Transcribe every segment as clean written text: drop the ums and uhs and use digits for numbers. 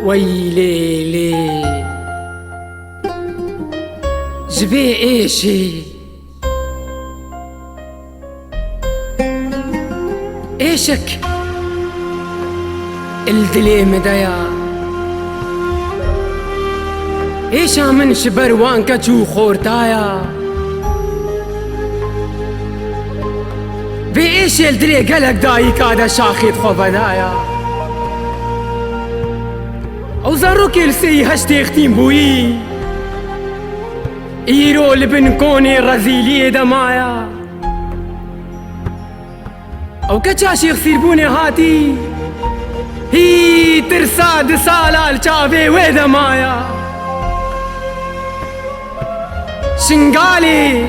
ويليلي جبي ايشي ايشك الدلي مدايا ايشا من شبر وانكا چو خورتايا بي ايشي الدلي قلق داي كادا شاخيت خو بدايا او زارو كيلسي هشتي اختيم بوي ايرو لبن كوني رزيلي دمايا او كچاشي خسيربوني هاتي هي ترسا دسالا الچاوي ودمايا شنغالي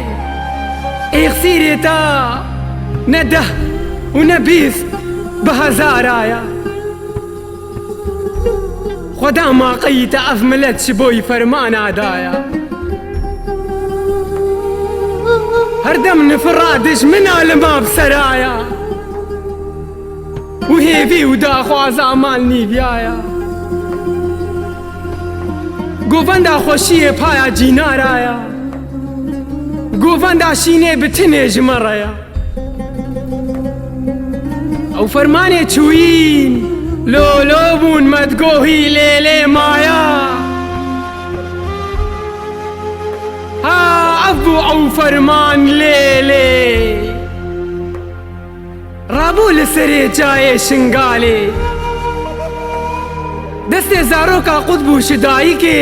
اخسيرتا نده ونبيس بهزارايا خدا ما قيت أفملت شبوي فرمان عدايا هردم نفرادش من علما بسرايا وهيفي وداخو عزامالني بيايا گووندا خوشیه پایا جینارایا گووندا شینه بتنه جمرایا او فرمانه چوین لولو بون مدگوهی لیلی مایا ها ابو او فرمان لیلی رابو لسری جای شنگالی دست زارو کا قطب شدائی کے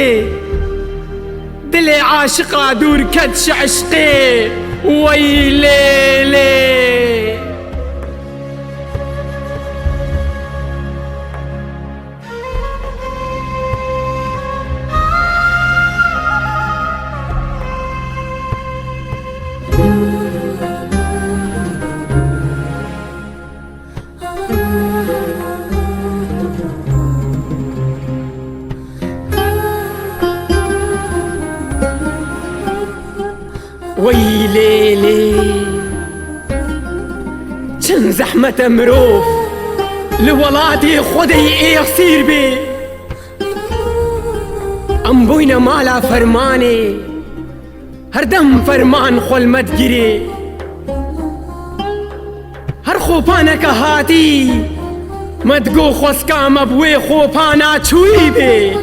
دل عاشقا دور کدش عشقی ویلیلی ويليلي چن زحمت مروف لولاتي خودي ايه يصير بي ام بوينا مالا فرماني هردم فرمان خول مدگري هر خوپانا كهاتي مدگو خوسكا مبوي خوپانا چوي بي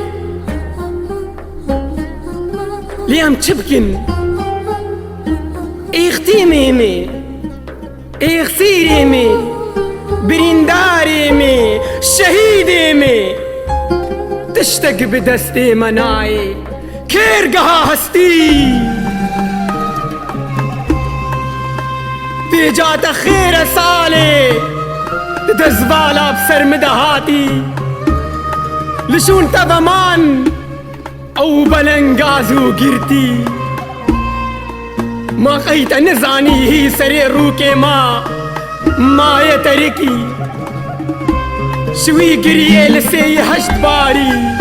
ليام چبكن اختيميمي اخسيريمي برينداريمي شهيديمي تشتق بدستي مناي كيرقها هستي بيجات خير صالي تدزبالا بسر مدهاتي لشون تضمان او بلنغازو قرتي ما قيت نزاني هي سري روكي ما يتركي شوي قريه لسي هشت باري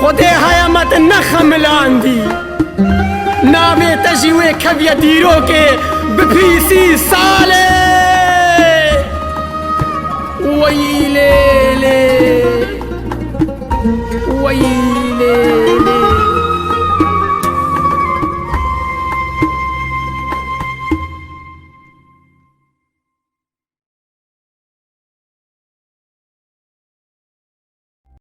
خديها يا مت النخم لاندي نامي تجيوي كبيا ديروكي ببيسي صالي ويليلي ويليلي